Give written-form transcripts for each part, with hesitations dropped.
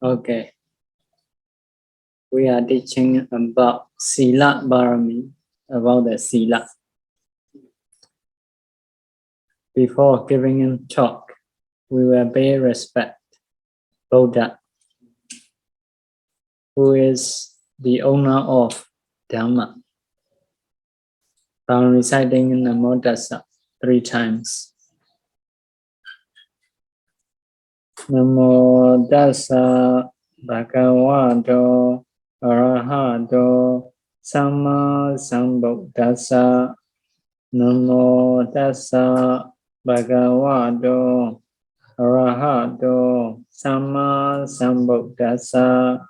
Okay. We are teaching about Sīla Pāramī, about the Sīla. Before giving a talk, we will pay respect Buddha, who is the owner of Dhamma, by reciting Namo Tassa 3 times. Namo Tassa Bhagavato Arahato Samma Sambuddhassa. Namo Tassa Bhagavato Arahato Samma Sambuddhassa.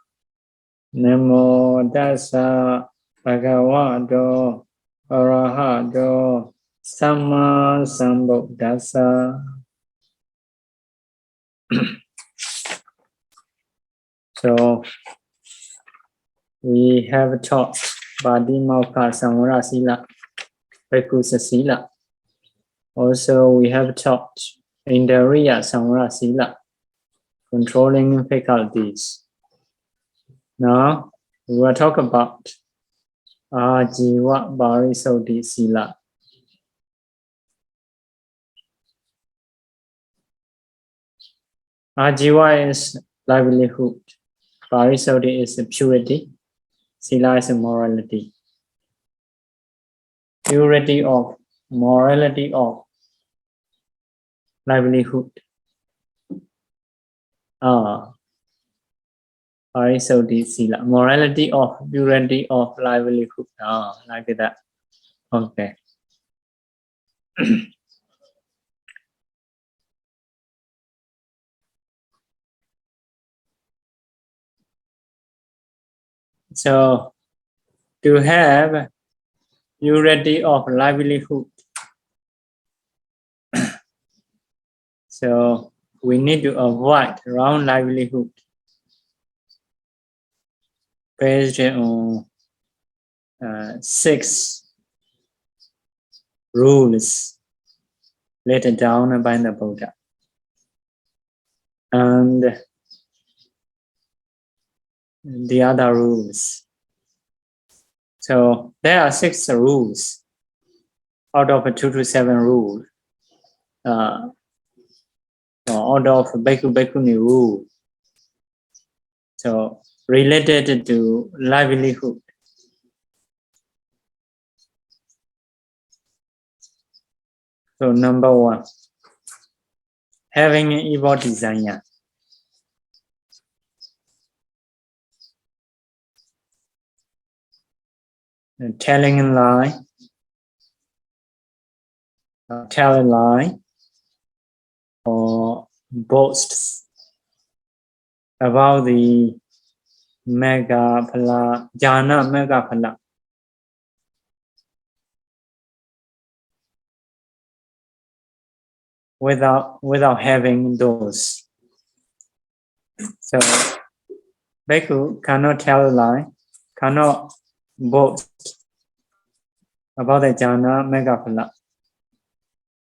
Namo Tassa Bhagavato Arahato Samma Sambuddhassa. So we have taught Padimokka Samvara Sīla, Bhikkhus Sīla. Also we have taught Indriya Samvara Sīla, controlling faculties. Now we will talk about Ājīvapārisuddhi Sīla. Ājīva is livelihood, Pārisuddhi is purity, Sīla is morality. Purity of morality of livelihood. Pārisuddhi Sīla, morality of purity of livelihood. Like that. Okay. So, to have purity of livelihood, so we need to avoid wrong livelihood based on 6 rules laid down by the Buddha. And the other rules. So there are 6 rules out of a 2 to 7 rule. Out of Bhikkhu Bhikkhuni rule. So related to livelihood. So number 1, having an evil desire. Telling a lie, tell a lie, or boasts about the magga, phala, jhāna, magga, phala. Without having those. So Bhikkhu cannot tell a lie, cannot boast about the jhāna, magga, phala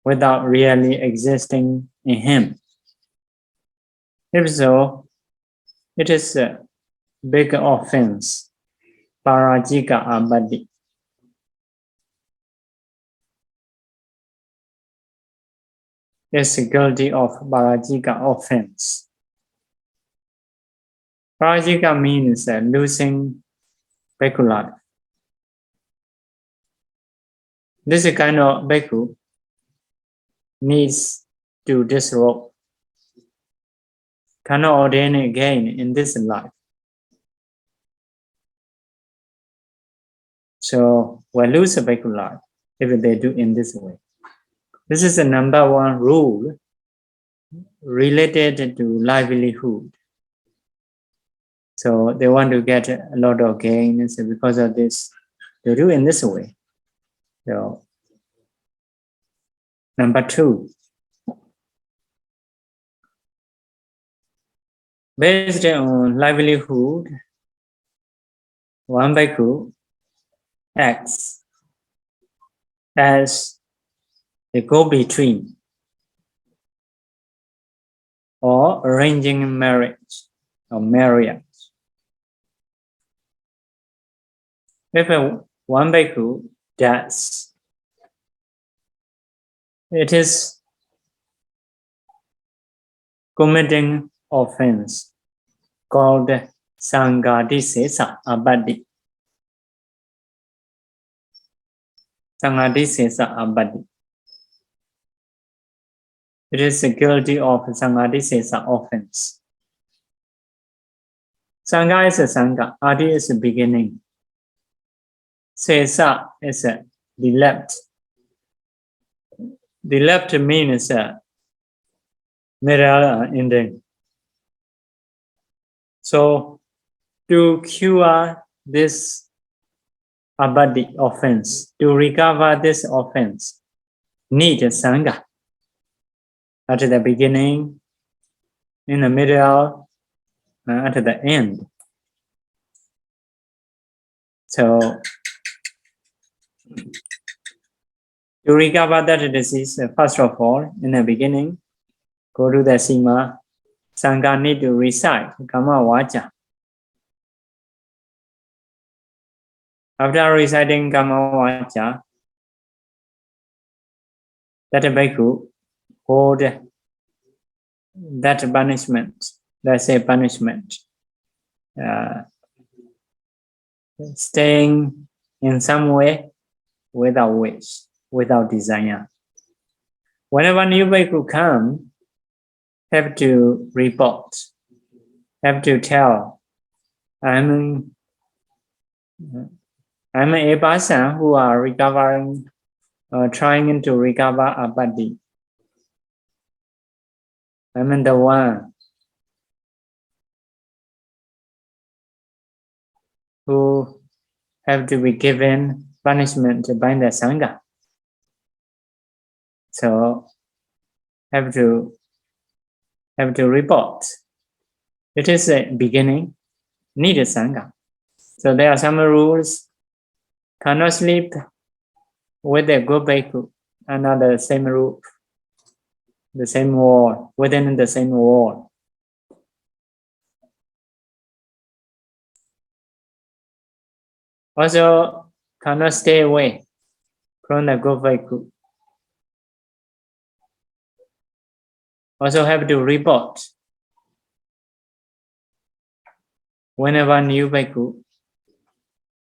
without really existing in him. If so, it is a big offense, Pārājika-āpatti. Is guilty of Pārājika offense. Pārājika means losing Bhikkhu life. This kind of Bhikkhu needs to disrobe, cannot ordain again in this life. So we lose a Bhikkhu life if they do in this way. This is the number 1 rule related to livelihood. So they want to get a lot of gains because of this. They do in this way. So number 2, based on livelihood, one Bhikkhu acts as a go-between or arranging marriage or marriage. If one bhikkhu does, it is committing offense called Sanghādisesa-āpatti. Sanghādisesa-āpatti. It is the guilty of Sanghādisesa offense. Saṅgha is a Saṅgha. Adi is the beginning. Sesa is the left. The left means middle ending. So to cure this āpatti offense, to recover this offense, need a Saṅgha. At the beginning, in the middle, at the end. So to recover that disease, first of all, in the beginning, go to the Sīla. Saṅgha need to recite Kamma Vaca. After reciting Kamma Vaca, that bhikkhu hold that punishment, let's say punishment, staying in some way without wish, without desire. Whenever new bhikkhu come, have to report, have to tell, I'm a person who are recovering, trying to recover āpatti. I'm the one who have to be given punishment by the Saṅgha. So have to report. It is a beginning, need a Saṅgha. So there are some rules. Cannot sleep with a good bhikkhu under the same roof, the same wall, within the same wall. Also cannot stay away from the good bhikkhu. Also have to report whenever new bhikkhu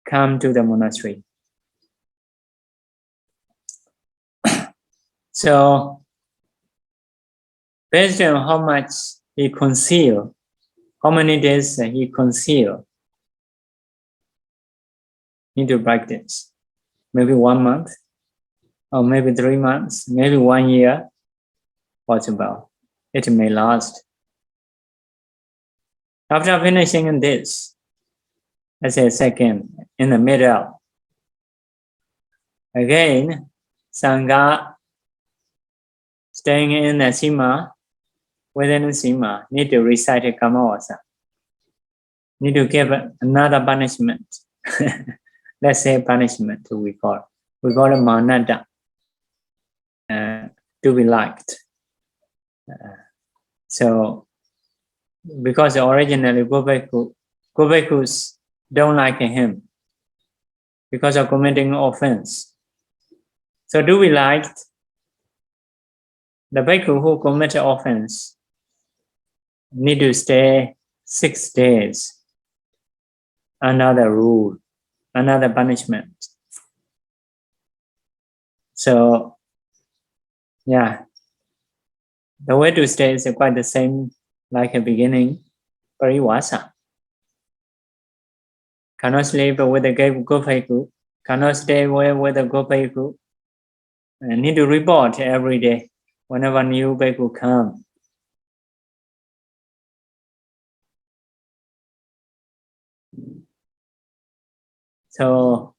come to the monastery. So based on how much he conceal, how many days he conceal, need to practice. Maybe 1 month, or maybe 3 months, maybe 1 year, possible. It may last. After finishing this, as a second, in the middle, again, Saṅgha staying in the Sīla, within the Sīla, need to recite Kamma Vaca. Need to give another punishment. Let's say punishment we call it mānatta, to be liked. So because originally good bhikkhus don't like him because of committing offense. So to be liked, the bhikkhu who commit offense need to stay 6 days. Another rule, another punishment. So, yeah, the way to stay is quite the same like a beginning, parivāsa. Cannot sleep with a good bhikkhu, cannot stay with a good bhikkhu, and need to report every day whenever new bhikkhu come. So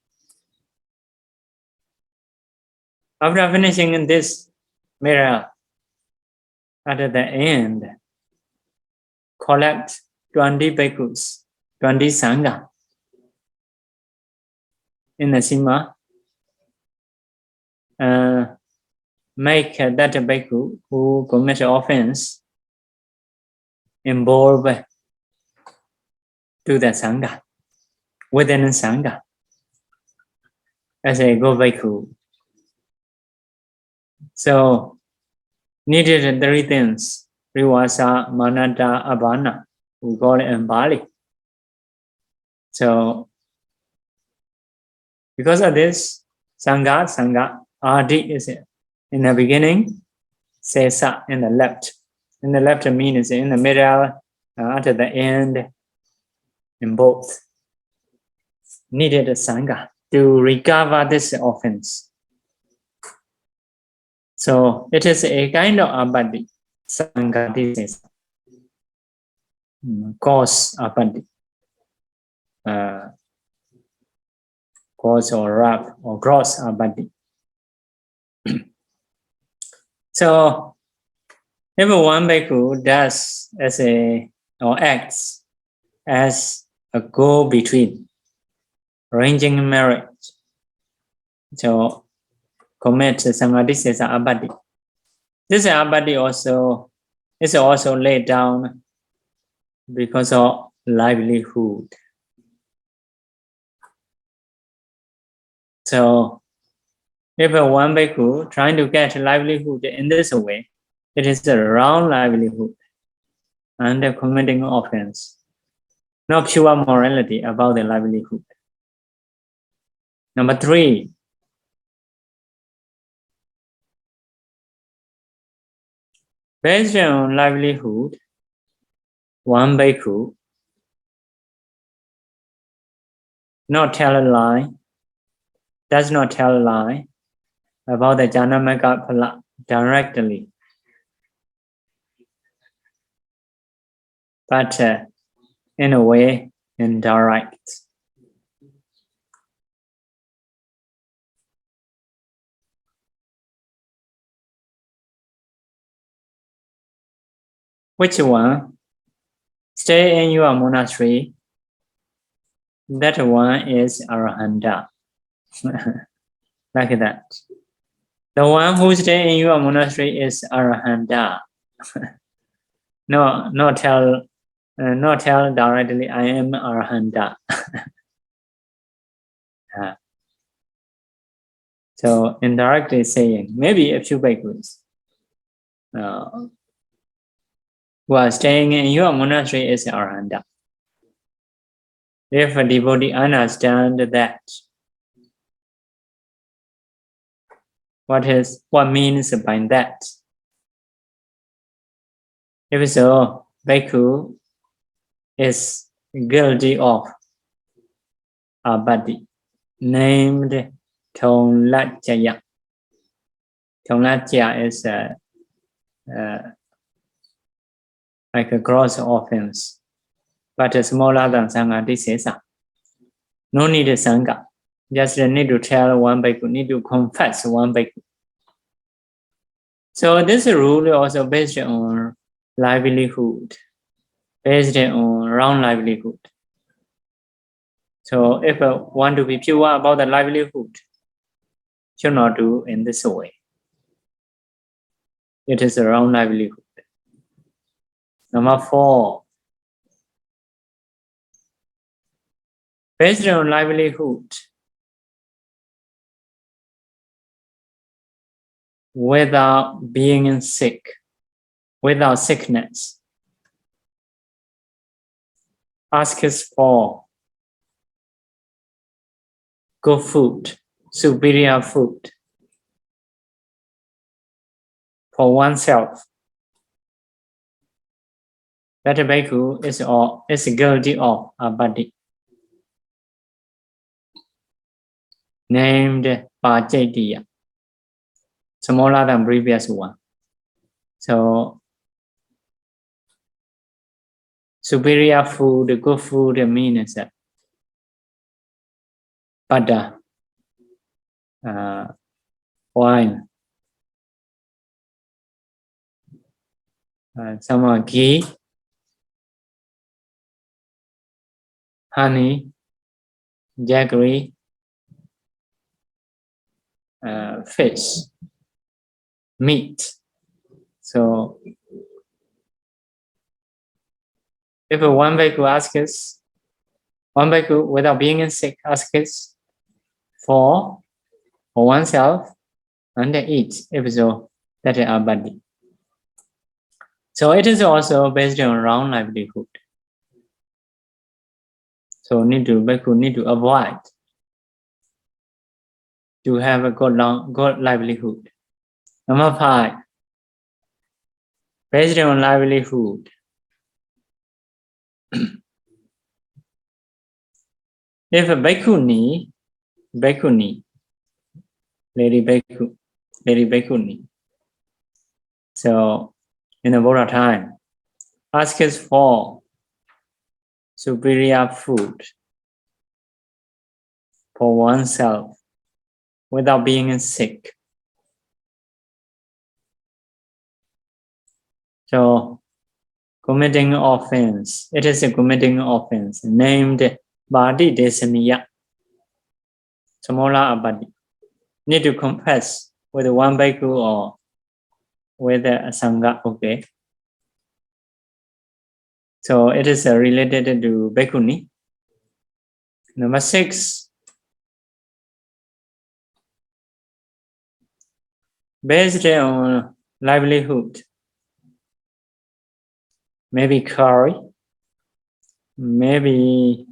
after finishing this mirror, at the end, collect 20 bhikkhus, 20 Saṅgha in the Sīla. Make that bhikkhu who commit offense involved to the Saṅgha, within the Saṅgha, as a good Bhikkhu. So, needed three things: parivāsa, mānatta, abbhāna. We call it in Bali. So, because of this, Sanghādisesa-āpatti is in the beginning, sesa in the left. In the left means in the middle, at the end, in both. Needed a Saṅgha to recover this offense. So it is a kind of āpatti, Sanghādisesa, cause āpatti, cause or wrath or gross āpatti. So if one Bhikkhu does as a or acts as a go-between, arranging marriage, so commit Sanghādisesa-āpatti. This āpatti also is also laid down because of livelihood. So if one Bhikkhu trying to get livelihood in this way, it is the wrong livelihood and committing offense, not pure morality about the livelihood. Number 3, based on livelihood, one Bhikkhu does not tell a lie about the jhāna, magga, phala directly, but in a way indirect. Which one? Stay in your monastery. That one is arahanta. Like that. The one who stay in your monastery is arahanta. Not tell directly, I am arahanta. So indirectly saying, maybe a few Bhikkhus who are staying in your monastery is arahanta. If a devotee understand that, what means by that? If so, Bhikkhu is guilty of āpatti, named Thullaccaya. Thullaccaya is like a gross offense, but smaller than Sanghādisesa. No need a Saṅgha. Just need to tell one Bhikkhu, need to confess one Bhikkhu. So this rule is also based on livelihood, based on wrong livelihood. So if want to be pure about the livelihood, should not do in this way. It is a wrong livelihood. Number 4, based on livelihood, without being sick, without sickness, asks for good food, superior food for oneself. That Bhikkhu is guilty of āpatti, named Pa-Auk, smaller than previous one. So superior food, good food means butter, wine, some ghee, honey, jaggery, fish, meat. So if one Bhikkhu asks One bhikkhu, without being sick, asks for oneself under each episode, that is āpatti. So it is also based on wrong livelihood. So bhikkhu need to avoid to have a good livelihood. Number 5, based on livelihood. If a bhikkhuni, lady bhikkhuni, so in the Buddha time, asks for superior food for oneself without being sick. So committing offense, it is a committing offense named Bhāti Desaniya, Samola Āpatti. Need to confess with one bhikkhu or with a Saṅgha, okay? So it is related to bhikkhuni. Number 6, based on livelihood, maybe curry, maybe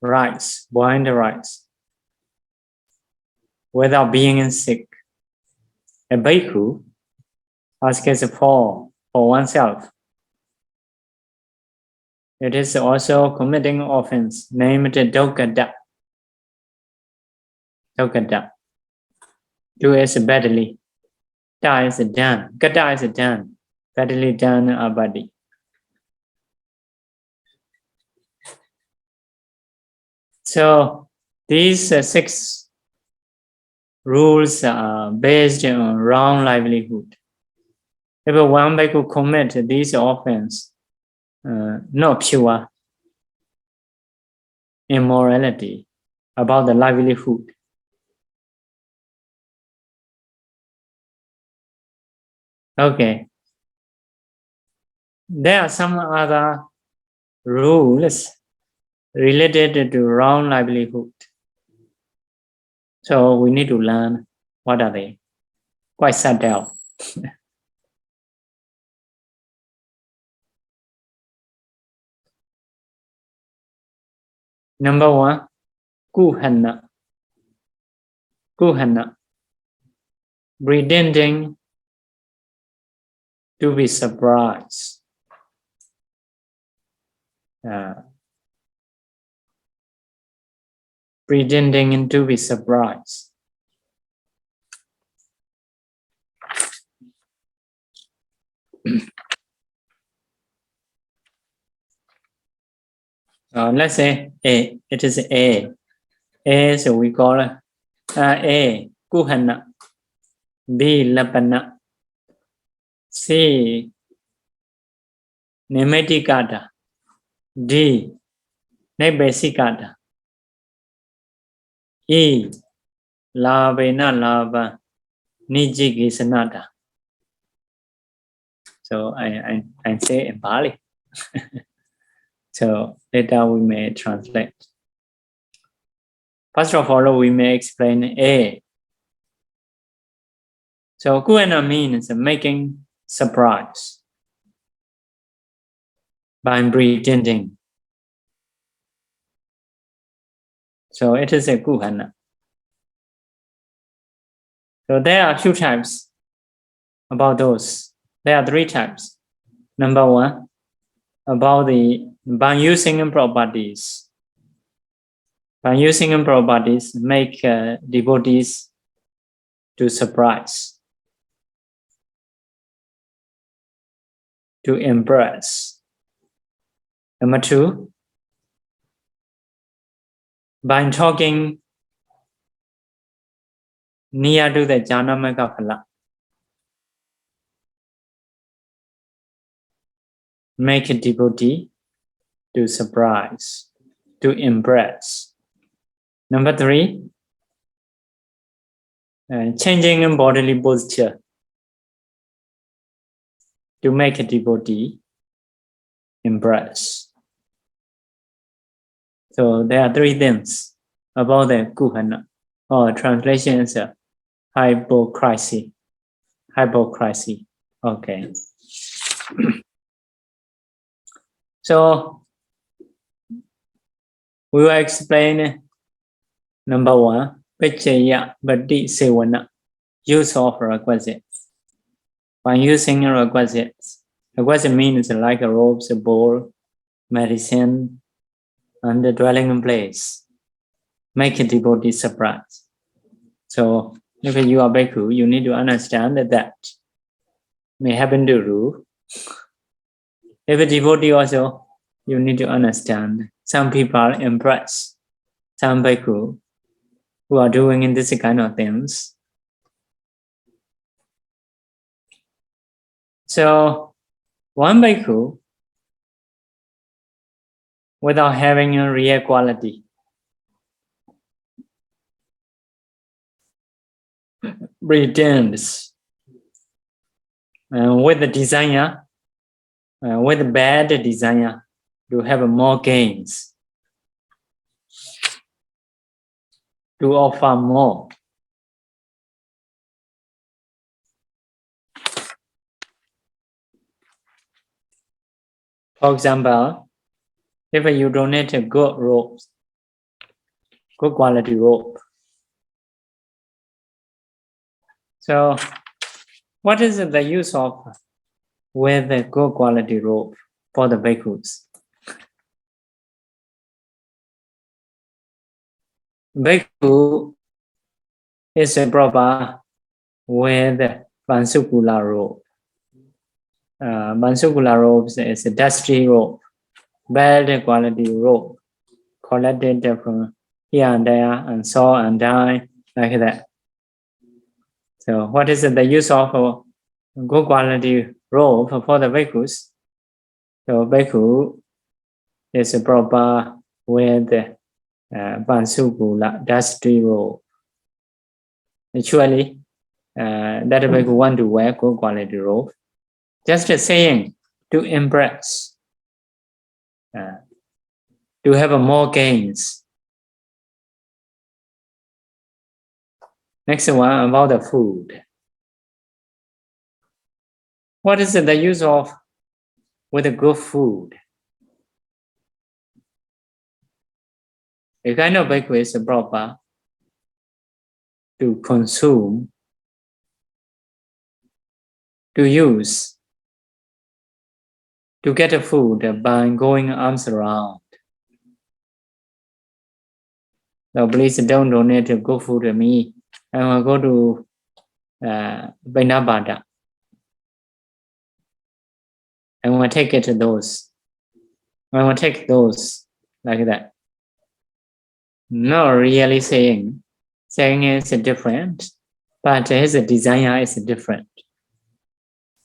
rice, boiled rice, without being sick. A bhikkhu asks for oneself. It is also committing offense named Dukkata. Do is badly. Ta is done. Kata is done. Badly done āpatti. So these 6 rules are based on wrong livelihood. If one bhikkhu commit these offense, not pure immorality about the livelihood. Okay. There are some other rules related to wrong livelihood. So we need to learn what are they. Quite subtle. Number 1, kuhana. Pretending to be surprised. Pretending to be surprised. Let's say A. It is A. A, so we call A, kuhana. B, lapana. C, nematikata. D, nebesikata. E, labena laba nijigisanata. So I say in Pali. So later we may translate. First of all, we may explain A. So kuhana means making surprise by pretending. So it is a kuhana. So there are 2 types about those. There are 3 types. Number 1, about by using properties. By using properties, make devotees to surprise, to impress. Number 2, by talking near to the jhāna magga phala. Make a devotee to surprise, to impress. Number 3, changing bodily posture to make a devotee impress. So there are three things about the kuhana, or translation is hypocrisy. Hypocrisy. Okay. So we will explain number one, Pachaya Bhatti Sevana, use of requisites. When using requisites, requisite means like a robes, a bowl, medicine, and the dwelling place. Make a devotee surprise. So if you are Bhikkhu, you need to understand that may happen to you. If a devotee also, you need to understand. Some people are impressed. Some Bhikkhu who are doing in this kind of things. So one Bhikkhu, without having a real quality, pretends with the desire, with the bad desire to have more gains, to offer more. For example, if you donate a good rope, good quality rope, so what is the use of with a good quality rope for the Bhikkhus? Bhikkhu is a proper with Vansukula rope. Vansukula ropes is a dusty rope, bad quality rope, collected from here and there and saw and die like that. So what is the use of a good quality rope for the Bhikkhus? So Bhikkhu is a proper with Vansukula dusty rope. Actually, that Bhikkhu want to wear good quality rope. Just saying to impress, to have more gains. Next one about the food. What is the use of with a good food? A kind of Bhikkhu is proper to consume, to use, to get a food by going arms around. So please don't donate good food to me. I will go to Vainabhata. I will take it to those. I will take those like that. Not really saying. Saying is different, but his desire is different.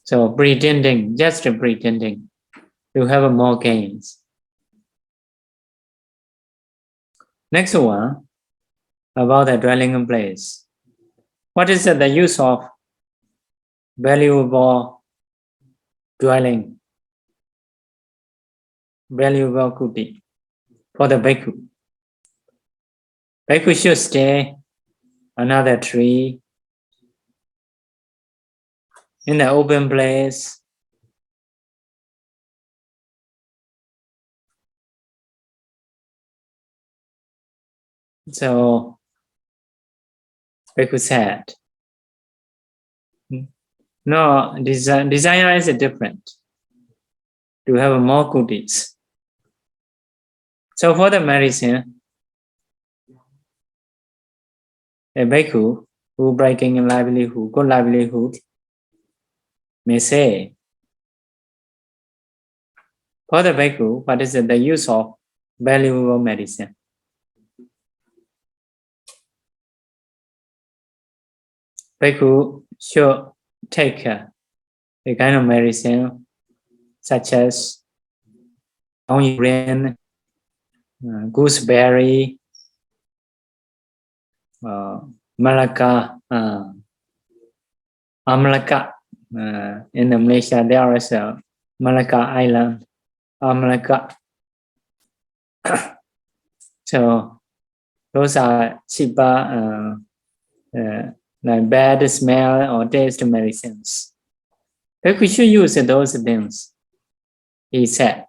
So pretending, just pretending to have more gains. Next one, about the dwelling place. What is the use of valuable dwelling, valuable kuti for the Bhikkhu? Bhikkhu should stay another tree in the open place. So Bhikkhu said, no, desire is different, to have more kutis. So for the medicine, a Bhikkhu who breaking a livelihood, good livelihood, may say, for the Bhikkhu, what is the use of valuable medicine? Bhikkhu should take a kind of medicine such as urine, gooseberry, magga, Amlaka. In Malaysia, there is a Malacca island, Amlaka. So those are cheaper, like bad smell or taste medicines. But we should use those things, he said.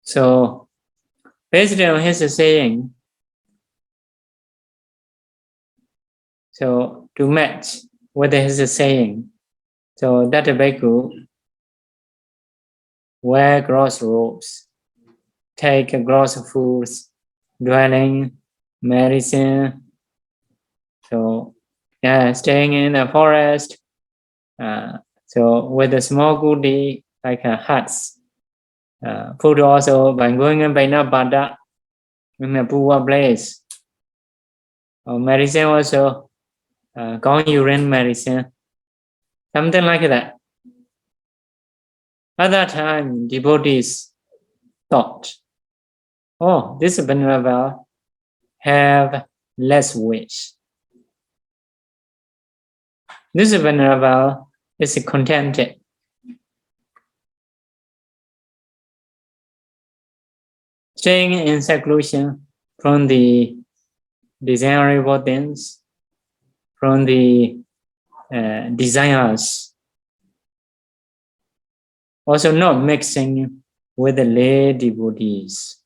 So, based on his saying, so to match with his saying, so that Bhikkhu wear gross robes, take gross foods, dwelling, medicine, so yeah, staying in the forest, so with a small goodie like huts, food also by going in Bada in a poor place, or medicine also, urine medicine, something like that. At that time, devotees thought, oh, this venerable have less wish. This venerable is contented. Staying in seclusion from the desirable things, from the desires, also not mixing with the lay devotees,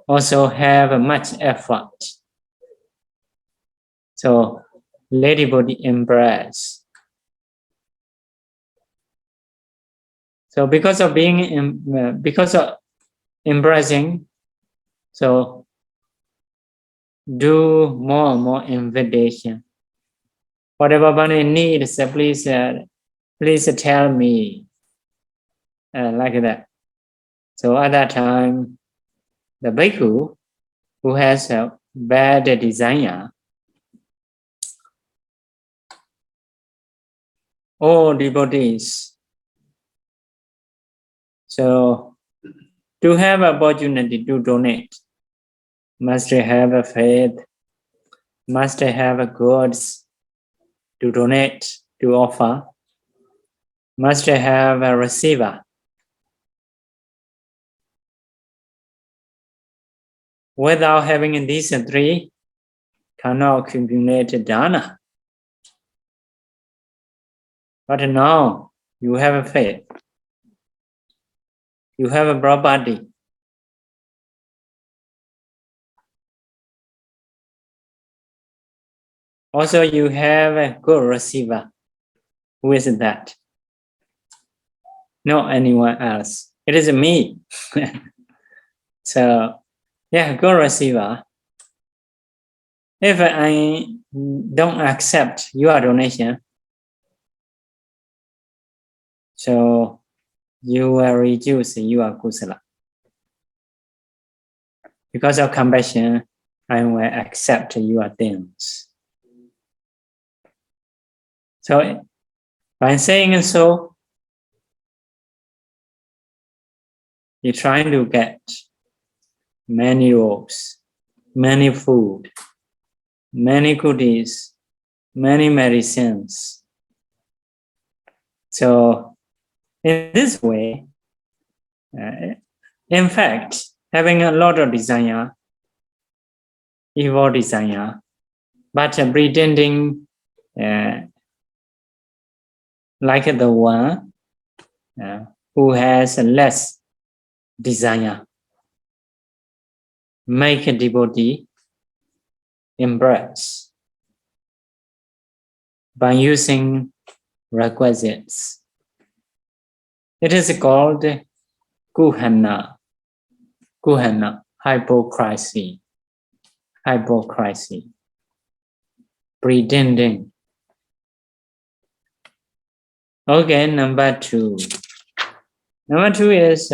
also have much effort. So lay devotee embrace. So because of embracing, so do more and more invitation. Whatever one needs, please tell me, like that. So at that time, the Bhikkhu who has a bad desire, all devotees, so to have opportunity to donate, must have a faith, must have a goods to donate, to offer, must have a receiver. Without having these three, cannot accumulate jhāna. But now you have a faith, you have a property. Also, you have a good receiver. Who is that? Not anyone else. It is me. So, yeah, good receiver. If I don't accept your donation, so you will reduce your kusala. Because of compassion, I will accept your things. So, by saying so, you're trying to get many robes, many food, many goodies, many medicines. So, in this way, in fact, having a lot of desire, evil desire, but pretending like the one who has less desire, make a devotee embrace by using requisites. It is called jhāna, hypocrisy, pretending. Okay, number 2. Number 2 is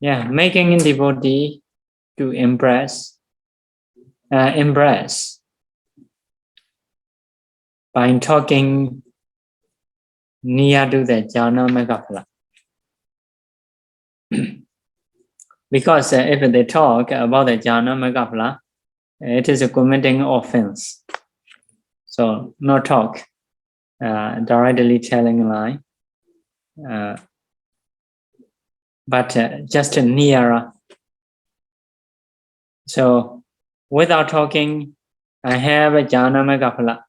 making a devotee to embrace by talking near to the jhāna magga phala. Because if they talk about the jhāna magga phala, it is a committing offense. So no talk. directly telling lie, but just nearer. So without talking, I have a jhāna magga phala.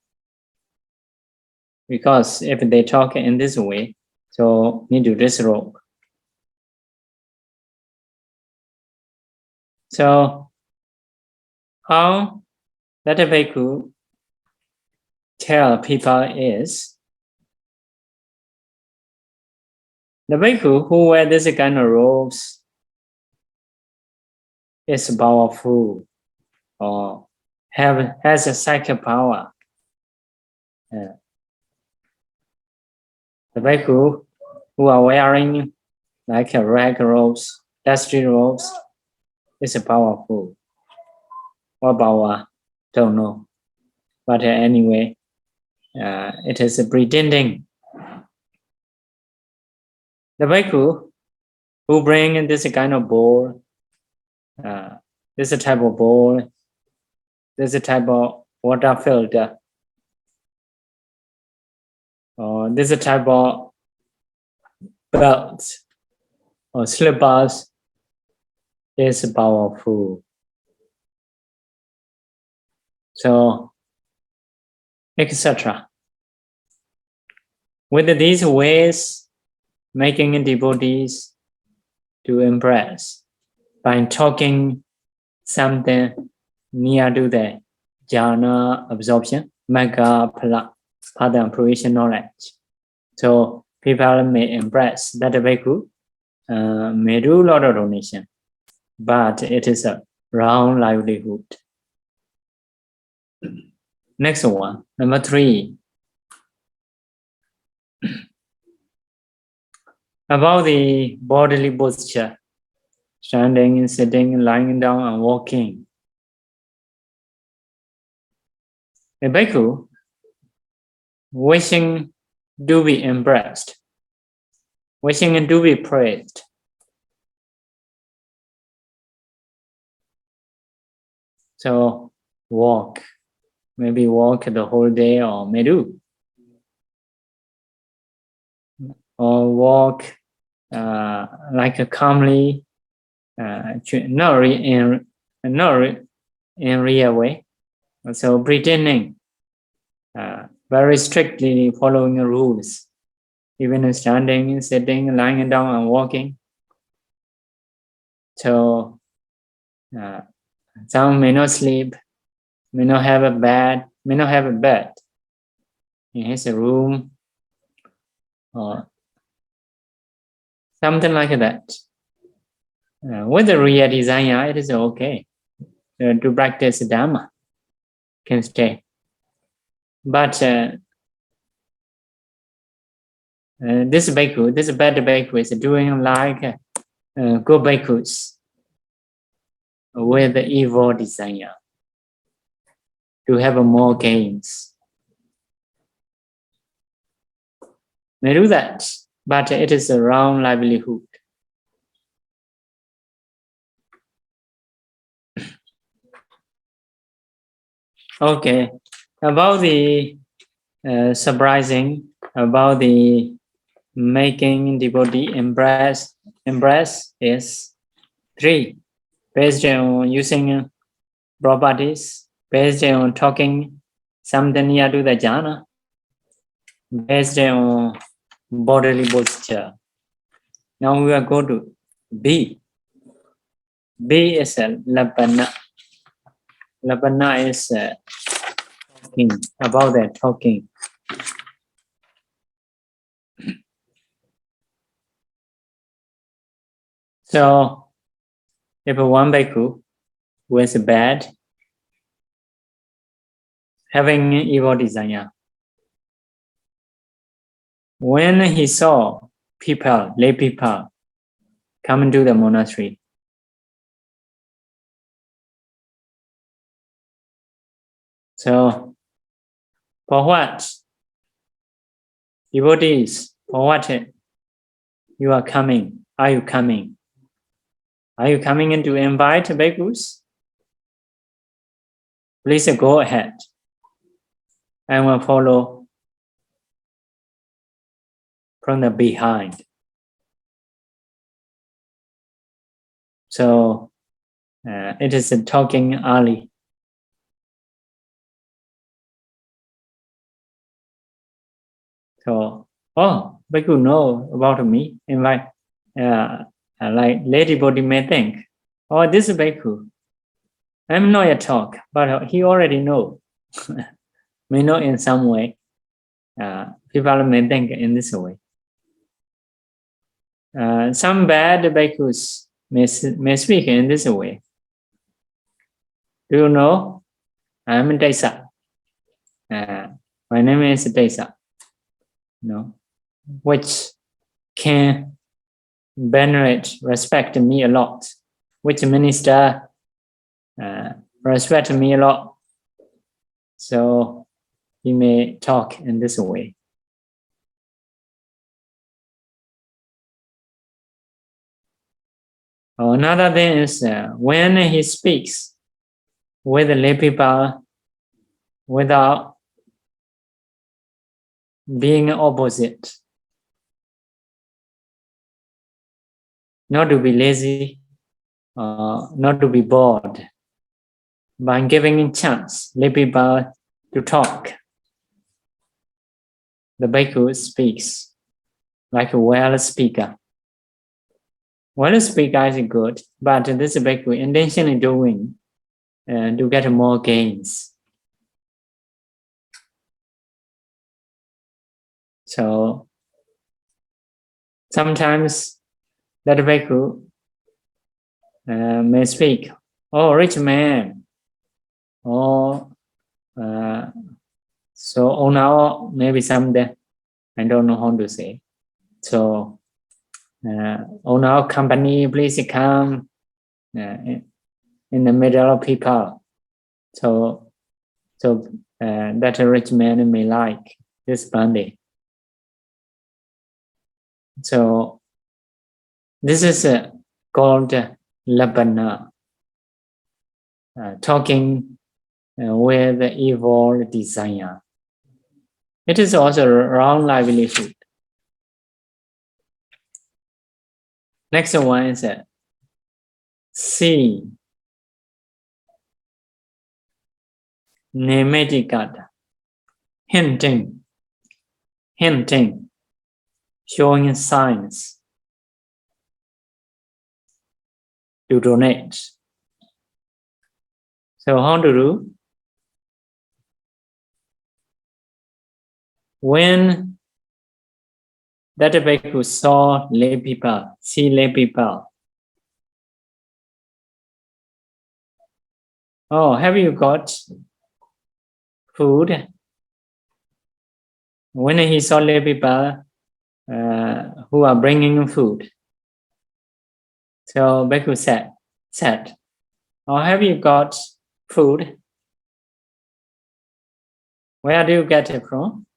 Because if they talk in this way, so need to disrobe. So how that a bhikkhu tell people is the bhikkhu who wear this kind of robes is powerful or has a psychic power. The bhikkhu who are wearing like a rag robes, dusty robes, is powerful. What power? Don't know. But anyway, it is pretending. The bhikkhu who bring this kind of bowl, this type of bowl, this type of water filter, or this type of belt or slippers is powerful. So, etc. With these ways, making devotees to impress by talking something near to the jhāna absorption, magga, phala, path and fruition knowledge. So people may impress that the bhikkhu may do a lot of donation, but it is a wrong livelihood. Next one, number 3. About the bodily posture, standing, sitting, lying down, and walking. A bhikkhu wishing to be impressed, wishing to be praised. So walk, maybe walk the whole day or may do. Or walk like a calmly, not in real way. So pretending, very strictly following the rules, even standing, sitting, lying down, and walking. So some may not sleep, may not have a bed in his room, or something like that. With the real desire, it is okay to practice Dhamma, can stay. But this bhikkhu, this bad bhikkhu is doing like good bhikkhus with the evil desire to have more gains. May do that, but it is a wrong livelihood. Okay, about the surprising, about the making devotee embrace is 3. Based on using properties, based on talking something near to the jhāna, based on bodily posture. Now we are going to B. B is a labana. Labana is talking, about that talking. So, if one bhikkhu who is bad, having evil desire, when he saw people, lay people, come into the monastery, so for what? Devotees, for what you are coming? Are you coming? Are you coming in to invite bhikkhus? Please go ahead. I will follow from the behind. So it is talking early. So, oh, Bhikkhu know about me. Invite, like ladybody may think, oh, this is Bhikkhu. I'm not a talk, but he already know. May know in some way. People may think in this way. Some bad bhikkhus may speak in this way. Do you know? I'm Taisa. My name is Taisa. No, which can venerate, respect me a lot. Which minister respect me a lot. So he may talk in this way. Another thing is when he speaks with the lay people without being opposite, not to be lazy, not to be bored, by giving a chance lay people to talk. The Bhikkhu speaks like a well speaker. Well speaker is good, but this Bhikkhu intentionally doing to get more gains. So sometimes that Bhikkhu may speak, oh, rich man, or so on our, maybe someday, I don't know how to say. So on our company, please come in the middle of people. So that a rich man may like this Sunday. So this is called labana, talking with evil desire. It is also wrong livelihood. Next one is C. Nematicata. Hinting, showing signs to donate. So how to do? When that Bhikkhu saw lay people, see lay people. Oh, have you got food? When he saw lay people who are bringing food, so Bhikkhu said, oh, have you got food? Where do you get it from?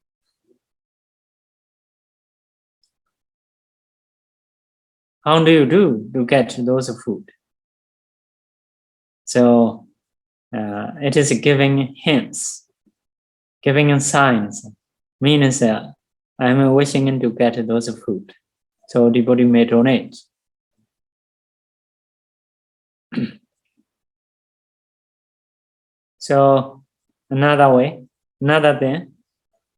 How do you do to get those food? So it is giving hints, giving signs. Means I'm wishing to get those food. So the devotee may donate. So another thing,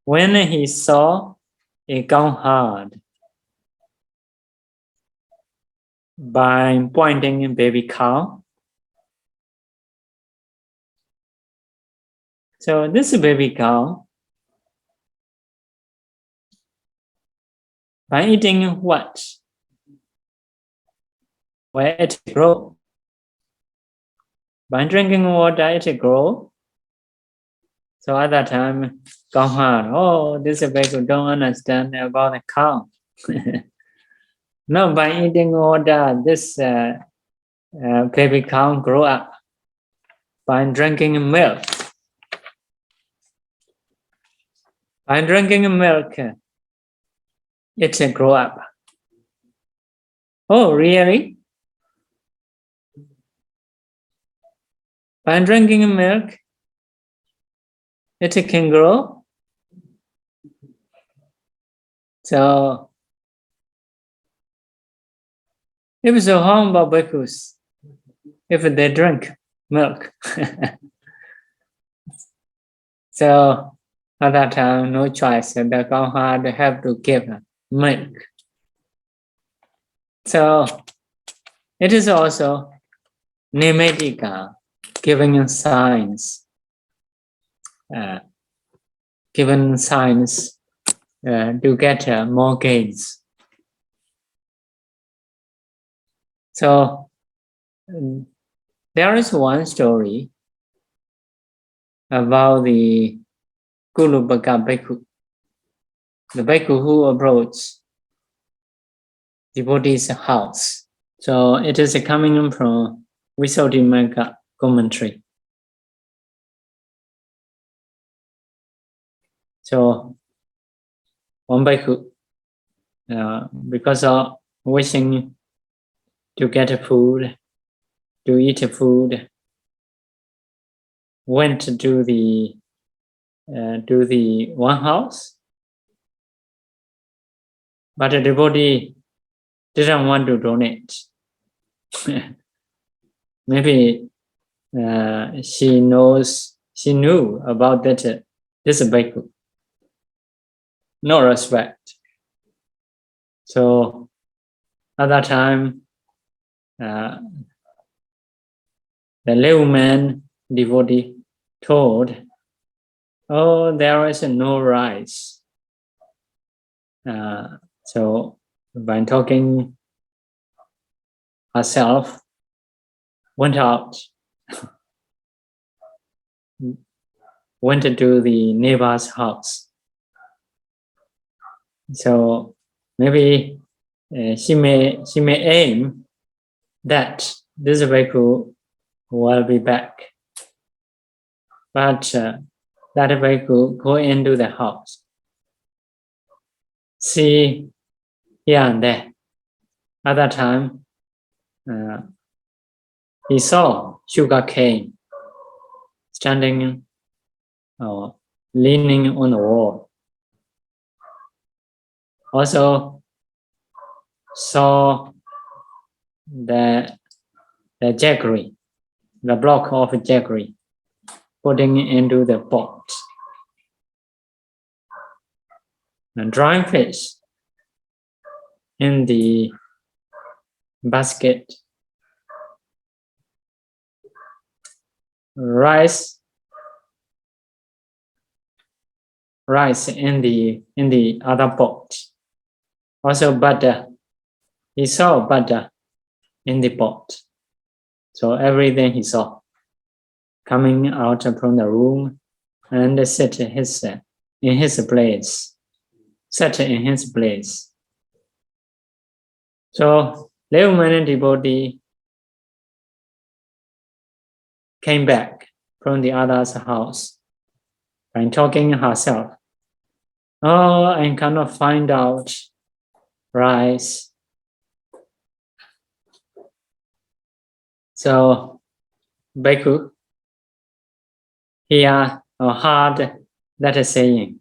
when he saw a cowherd by pointing a baby cow, so this baby cow, by eating what? Where it grow? By drinking water, it grow. So at that time, cowherd, oh, this Bhikkhu don't understand about the cow. No, by eating water, this baby cow grow up. By drinking milk, it grow up. Oh, really? By drinking milk, it can grow. So If so, how about bhikkhus? If they drink milk. So at that time, no choice. The Sanghādisesa have to give milk. So it is also nimitika, giving signs. Given signs to get more gains. So there is one story about the Kulubaka Bhikkhu, the Bhikkhu who approached devotee's house. So it is coming from Visuddhimagga commentary. So one Bhikkhu, because of wishing to get food, to eat food, went to the one house, but the devotee didn't want to donate. Maybe she knew about that this Bhikkhu. No respect. So at that time, the layman devotee told, "Oh, there is no rice." So by talking herself, went out, went to the neighbor's house. So maybe she may aim that this Bhikkhu will be back. But that Bhikkhu go into the house, see here and there. At that time, he saw sugar cane standing or leaning on the wall. Also saw the jaggery, the block of jaggery, putting into the pot. And dry fish in the basket. Rice in the other pot. Also butter. He saw butter in the pot. So everything he saw coming out from the room and set in his place. So layman devotee came back from the other's house and talking herself. Oh, I cannot find out rice. So Bhikkhu here heard that saying.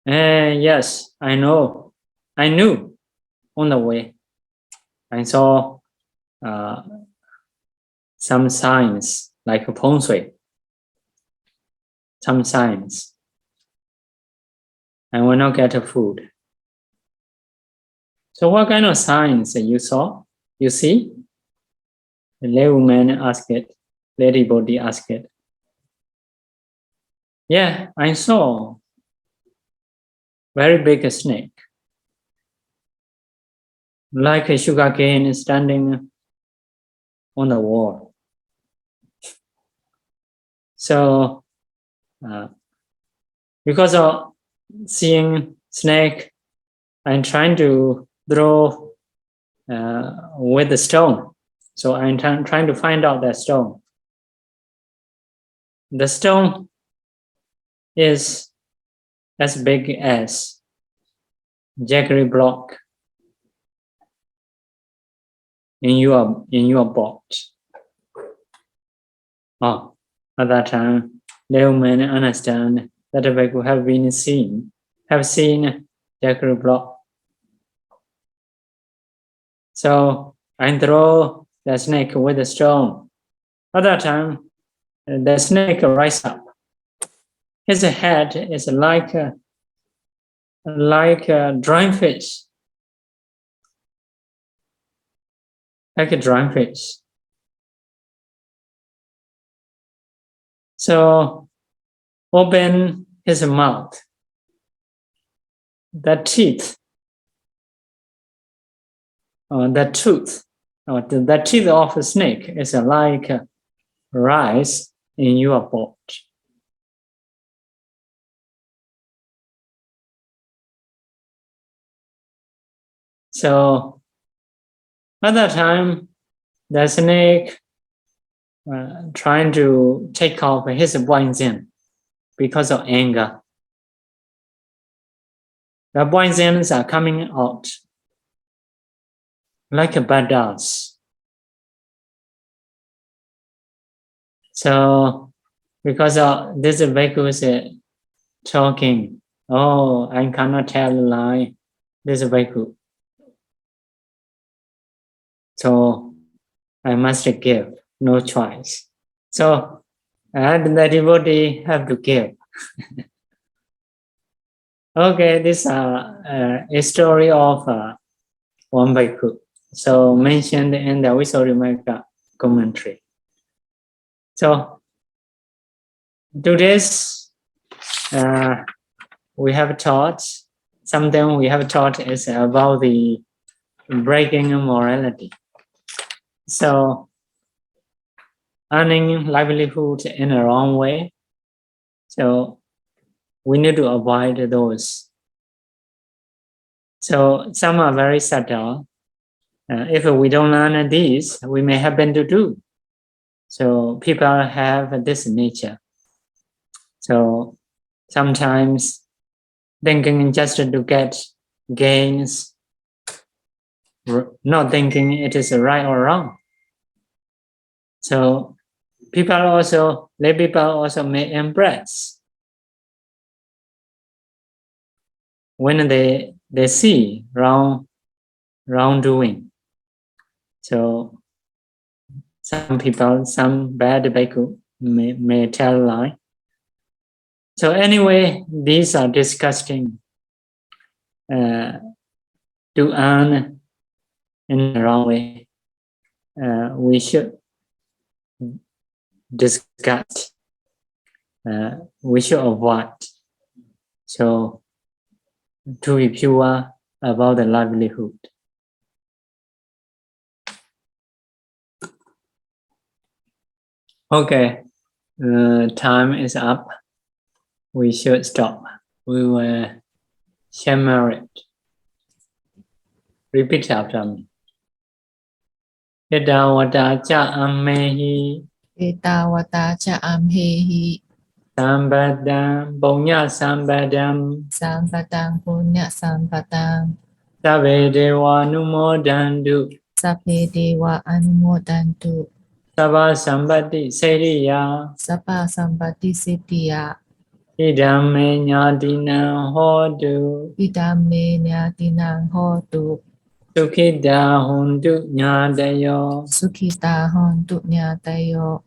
Yes, I know. I knew on the way. I saw some signs like feng shui. Some signs. I will not get food. So what kind of signs you saw? You see? The laywoman asked it. Lady body asked it. Yeah, I saw very big snake. Like a sugar cane standing on the wall. So, because of seeing snake, I'm trying to throw with the stone. So I'm trying to find out that stone. The stone is as big as jaggery block in your pot. Oh, at that time, laymen understand that the Bhikkhu have seen jaggery block So I throw the snake with a stone. At that time, the snake rises up. His head is like a dry fish. Like a dry fish. So open his mouth. The teeth, the tooth, the teeth of a snake is like rice in your pot. So at that time, the snake trying to take off his poison because of anger. The poisons are coming out like a bad dust. So because of this Bhikkhu is talking, oh, I cannot tell a lie, this Bhikkhu. So I must give, no choice. So the devotee have to give. Okay, this is a story of one Bhikkhu. So mentioned in the Visuddhimagga commentary. So today's we have taught something. We have taught is about the breaking morality. So earning livelihood in a wrong way. So we need to avoid those. So some are very subtle. If we don't learn these, we may happen to do. So people have this nature. So sometimes thinking just to get gains, not thinking it is right or wrong. So lay people also may impress when they see wrongdoing. So some people, some bad bhikkhu may tell a lie. So anyway, these are disgusting to earn in the wrong way. We should discuss. We should avoid. So to be pure about the livelihood. Okay, time is up. We should stop. We will share it. Repeat after me. Etawata cha ammehi. Etawata cha amhehi. Sambadam punya sambadam. Sambadam punya sambadam. Sabbe dewa anumodantu. Sabbe dewa anumodantu. Sabba sambati sediya. Sabba sambati siddhiya. Idame nyatinam hotu. Idame nyatinam hotu. Sukhita hontu nyatayo. Sukhita hontu nyatayo.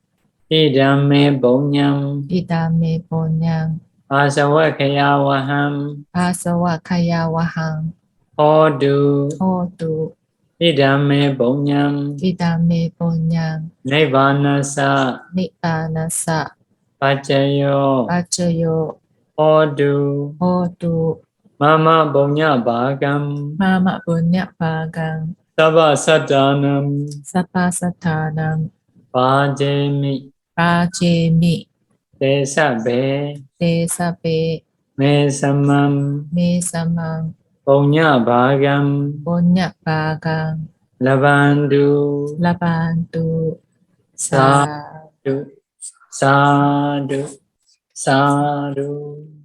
Idame punyam. Idame punyam. Asawakayawaham. Asawakayawaham. Hotu. Hotu. Idame punyam. Idame punyam. Nibbanasa. Nibbanasa. Pacayo. Pacayo. Hotu. Hotu. Mama punya bhagam. Mama punya bhagam. Sabba satanam. Sabba satanam. Pājami. Pājami. Sesa be. Sesa be. Me samam. Me samam. Punya bhagam. Punya bhagam. Labantu. Labantu. Sadhu. Sadhu. Sadhu.